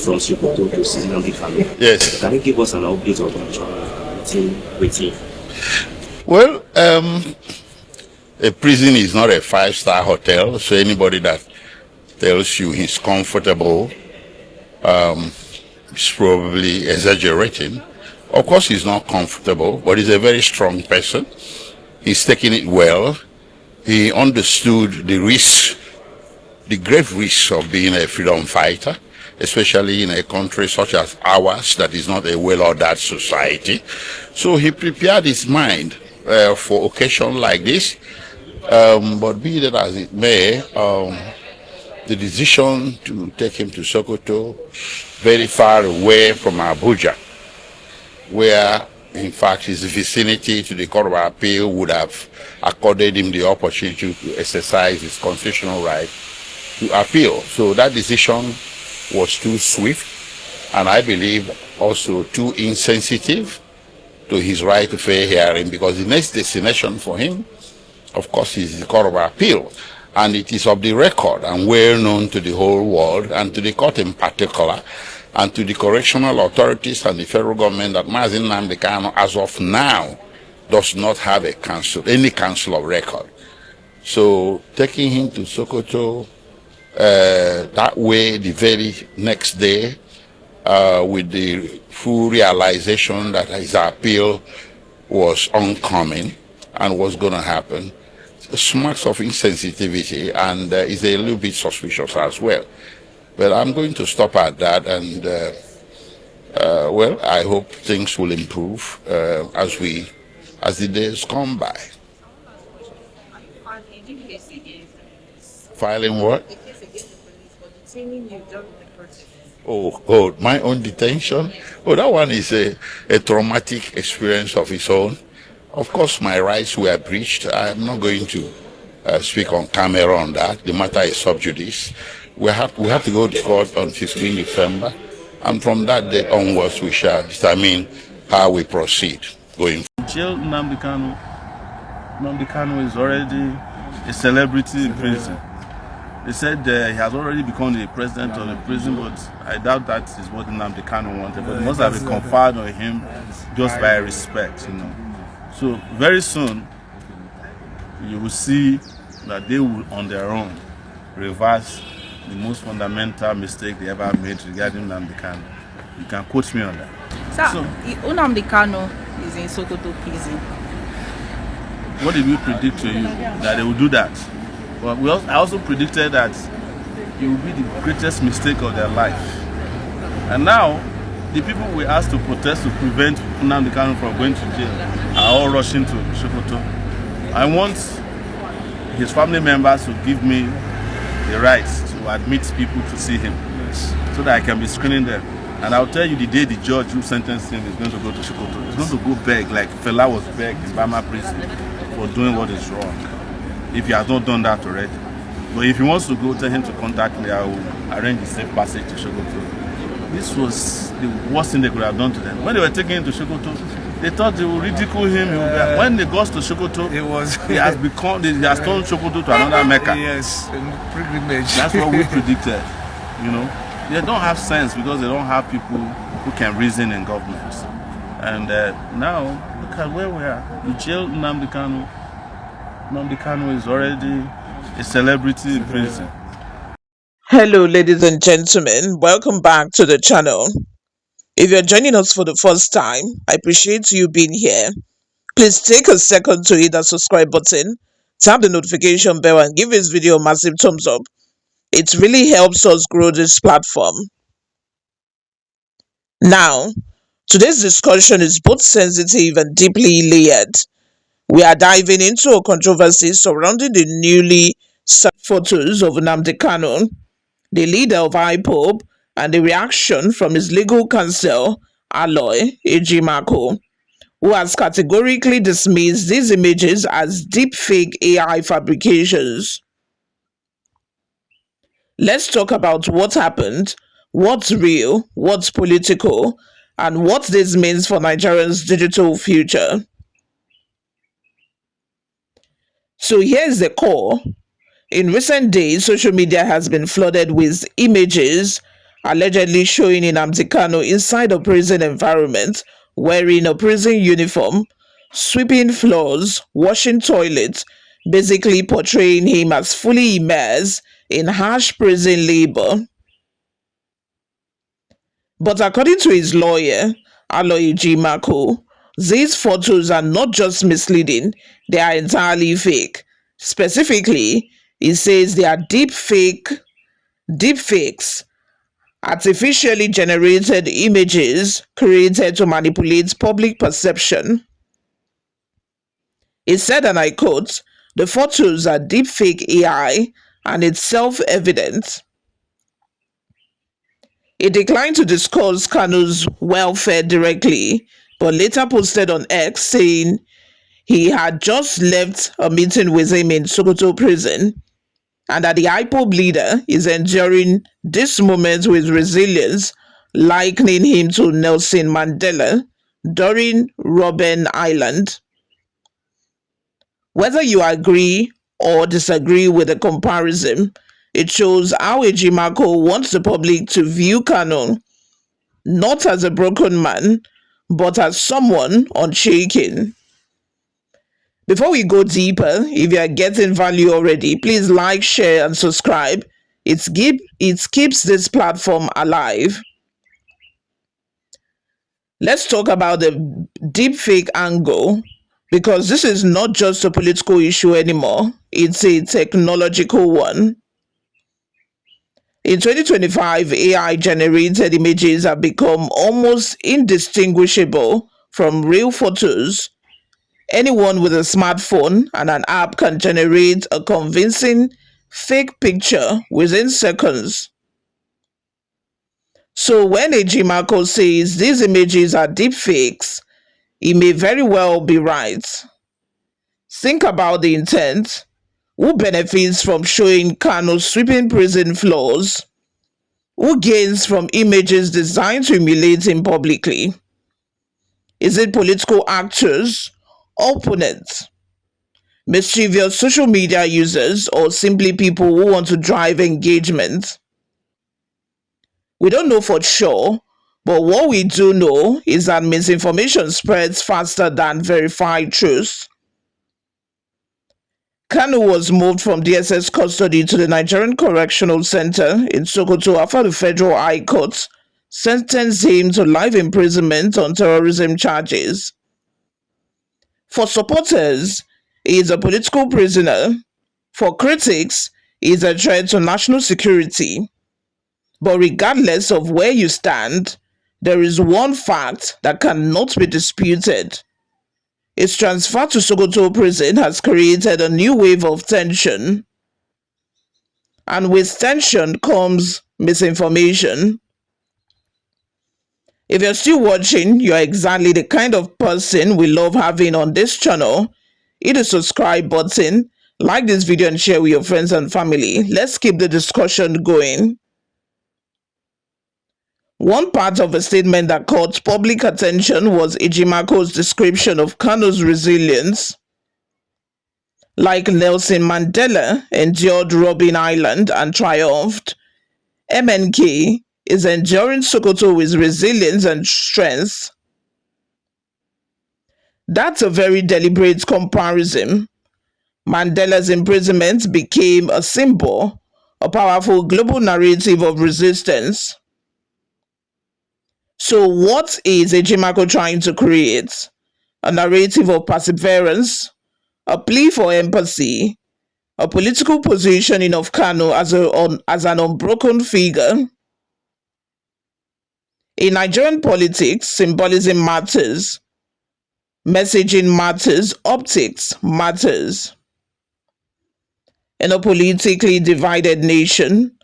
from Sokoto to Nnamdi Kanu. Yes. Can you give us an update on waiting? Well, a prison is not a five-star hotel, so anybody that tells you he's comfortable is probably exaggerating. Of course, he's not comfortable, but he's a very strong person. He's taking it well. He understood the risk, the grave risks of being a freedom fighter, especially in a country such as ours that is not a well-ordered society. So he prepared his mind for occasion like this. But be that as it may, the decision to take him to Sokoto, very far away from Abuja, where in fact his vicinity to the Court of Appeal would have accorded him the opportunity to exercise his constitutional right to appeal. So that decision was too swift, and I believe also too insensitive to his right to fair hearing, because the next destination for him, of course, is the Court of Appeal. And it is of the record and well known to the whole world, and to the court in particular, and to the correctional authorities and the federal government, that Mazi Nnamdi Kanu, as of now, does not have any council of record. So taking him to Sokoto that way the very next day, with the full realization that his appeal was oncoming and was going to happen, smacks of insensitivity, and is a little bit suspicious as well. But I'm going to stop at that, and well, I hope things will improve as the days come by. Filing what? Oh, my own detention? Oh, that one is a traumatic experience of its own. Of course, my rights were breached. I'm not going to speak on camera on that. The matter is sub judice. We have to go to court on 15 December, and from that day onwards, we shall determine how we proceed going forward. Jail Nnamdi Kanu. Nnamdi Kanu is already a celebrity in prison. They said he has already become the president of the prison, but I doubt that is what Nnamdi Kanu wanted. But it must have been conferred on him just by respect, you know. So very soon, you will see that they will, on their own, reverse the most fundamental mistake they ever made regarding Nnamdi Kanu. You can quote me on that. So Nnamdi Kanu is in Sokoto Prison. What did we predict to you? That they will do that? Well, I also predicted that it will be the greatest mistake of their life. And now, the people we asked to protest to prevent Nnamdi Kanu from going to jail are all rushing to Sokoto. I want his family members to give me the right to admit people to see him, so that I can be screening them. And I'll tell you the day the judge who sentenced him is going to go to Sokoto. He's going to go beg, like Fela was begged in Bama prison for doing what is wrong, if he has not done that already. But if he wants to go, tell him to contact me. I will arrange a safe passage to Sokoto. This was the worst thing they could have done to them. When they were taking him to Sokoto, they thought they would ridicule him. When they got to Sokoto, he has turned Sokoto to another Mecca. Yes, pilgrimage. That's what we predicted. You know, they don't have sense because they don't have people who can reason in government. And now, look at where we are. You jail Nnamdi Kanu. Nnamdi Kanu is already a celebrity in prison. Hello, ladies and gentlemen. Welcome back to the channel. If you're joining us for the first time, I appreciate you being here. Please take a second to hit that subscribe button, tap the notification bell, and give this video a massive thumbs up. It really helps us grow this platform. Now, today's discussion is both sensitive and deeply layered. We are diving into a controversy surrounding the newly searched photos of Nnamdi Kanu, the leader of IPOB, and the reaction from his legal counsel, Aloy Ejimakor, who has categorically dismissed these images as deepfake AI fabrications. Let's talk about what happened, what's real, what's political, and what this means for Nigerians' digital future. So here's the core. In recent days, social media has been flooded with images allegedly showing Nnamdi Kanu inside a prison environment, wearing a prison uniform, sweeping floors, washing toilets, basically portraying him as fully immersed in harsh prison labor. But according to his lawyer, Aloy Ejimakor, these photos are not just misleading, they are entirely fake. Specifically, he says they are deepfakes, artificially generated images created to manipulate public perception. He said, and I quote, "The photos are deepfake AI and it's self-evident." He declined to discuss Kanu's welfare directly, but later posted on X saying he had just left a meeting with him in Sokoto Prison and that the IPOB leader is enduring this moment with resilience, likening him to Nelson Mandela during Robben Island. Whether you agree or disagree with the comparison, it shows how Ejimakor wants the public to view Kanu not as a broken man, but as someone unshaken. Before we go deeper, if you are getting value already, please like, share, and subscribe. It keeps this platform alive. Let's talk about the deepfake angle, because this is not just a political issue anymore, it's a technological one. In 2025, AI generated images have become almost indistinguishable from real photos. Anyone with a smartphone and an app can generate a convincing fake picture within seconds. So when Ejimakor says these images are deepfakes, he may very well be right. Think about the intent. Who benefits from showing Kanu sweeping prison floors? Who gains from images designed to humiliate him publicly? Is it political actors, opponents, mischievous social media users, or simply people who want to drive engagement? We don't know for sure, but what we do know is that misinformation spreads faster than verified truth. Kanu was moved from DSS custody to the Nigerian Correctional Center in Sokoto after the Federal High Court sentenced him to life imprisonment on terrorism charges. For supporters, he is a political prisoner. For critics, he is a threat to national security. But regardless of where you stand, there is one fact that cannot be disputed. Its transfer to Sokoto Prison has created a new wave of tension. And with tension comes misinformation. If you're still watching, you're exactly the kind of person we love having on this channel. Hit the subscribe button, like this video and share with your friends and family. Let's keep the discussion going. One part of a statement that caught public attention was Ejimakor's description of Kanu's resilience. Like Nelson Mandela endured Robben Island and triumphed, MNK is enduring Sokoto with resilience and strength. That's a very deliberate comparison. Mandela's imprisonment became a symbol, a powerful global narrative of resistance. So what is Ejimakor trying to create? A narrative of perseverance, a plea for empathy, a political positioning of Kanu as an unbroken figure. In Nigerian politics, symbolism matters, messaging matters, optics matters. In a politically divided nation,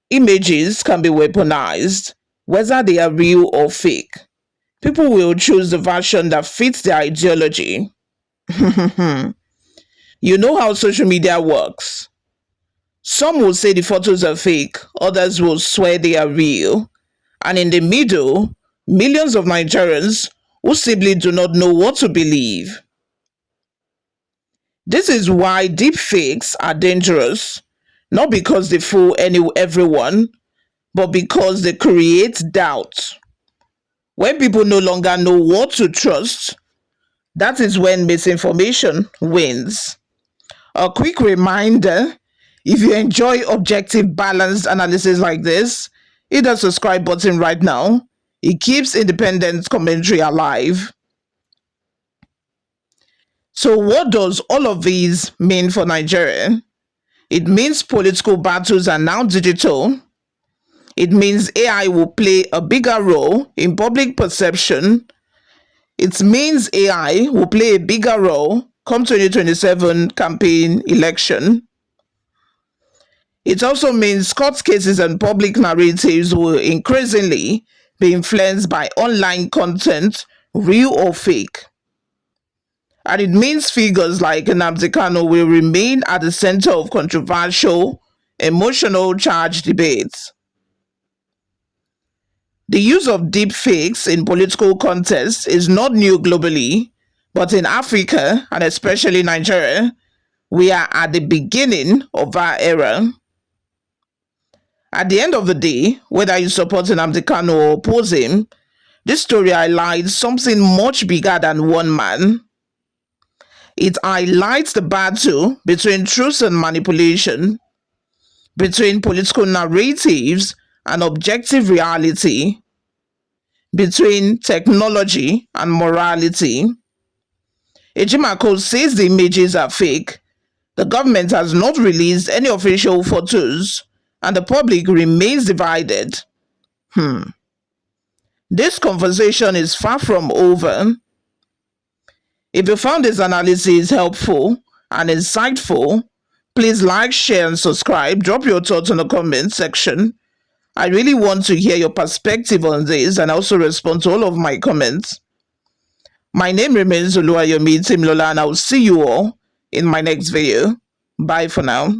images can be weaponized, whether they are real or fake. People will choose the version that fits their ideology. You know how social media works. Some will say the photos are fake, others will swear they are real. And in the middle, millions of Nigerians who simply do not know what to believe. This is why deepfakes are dangerous, not because they fool everyone, but because they create doubt. When people no longer know what to trust, that is when misinformation wins. A quick reminder, if you enjoy objective, balanced analysis like this, hit the subscribe button right now. It keeps independent commentary alive. So what does all of these mean for Nigeria? It means political battles are now digital. It means AI will play a bigger role in public perception. It means AI will play a bigger role come 2027 campaign election. It also means court cases and public narratives will increasingly be influenced by online content, real or fake. And it means figures like Nnamdi Kanu will remain at the center of controversial, emotional charged debates. The use of deepfakes in political contests is not new globally, but in Africa, and especially Nigeria, we are at the beginning of our era. At the end of the day, whether you support Nnamdi Kanu or oppose him, this story highlights something much bigger than one man. It highlights the battle between truth and manipulation, between political narratives and objective reality, between technology and morality. Ejimakor says the images are fake. The government has not released any official photos, and the public remains divided. This conversation is far from over. If you found this analysis helpful and insightful, please like, share, and subscribe. Drop your thoughts in the comment section. I really want to hear your perspective on this and also respond to all of my comments. My name remains Aloy Ejimakor, and I will see you all in my next video. Bye for now.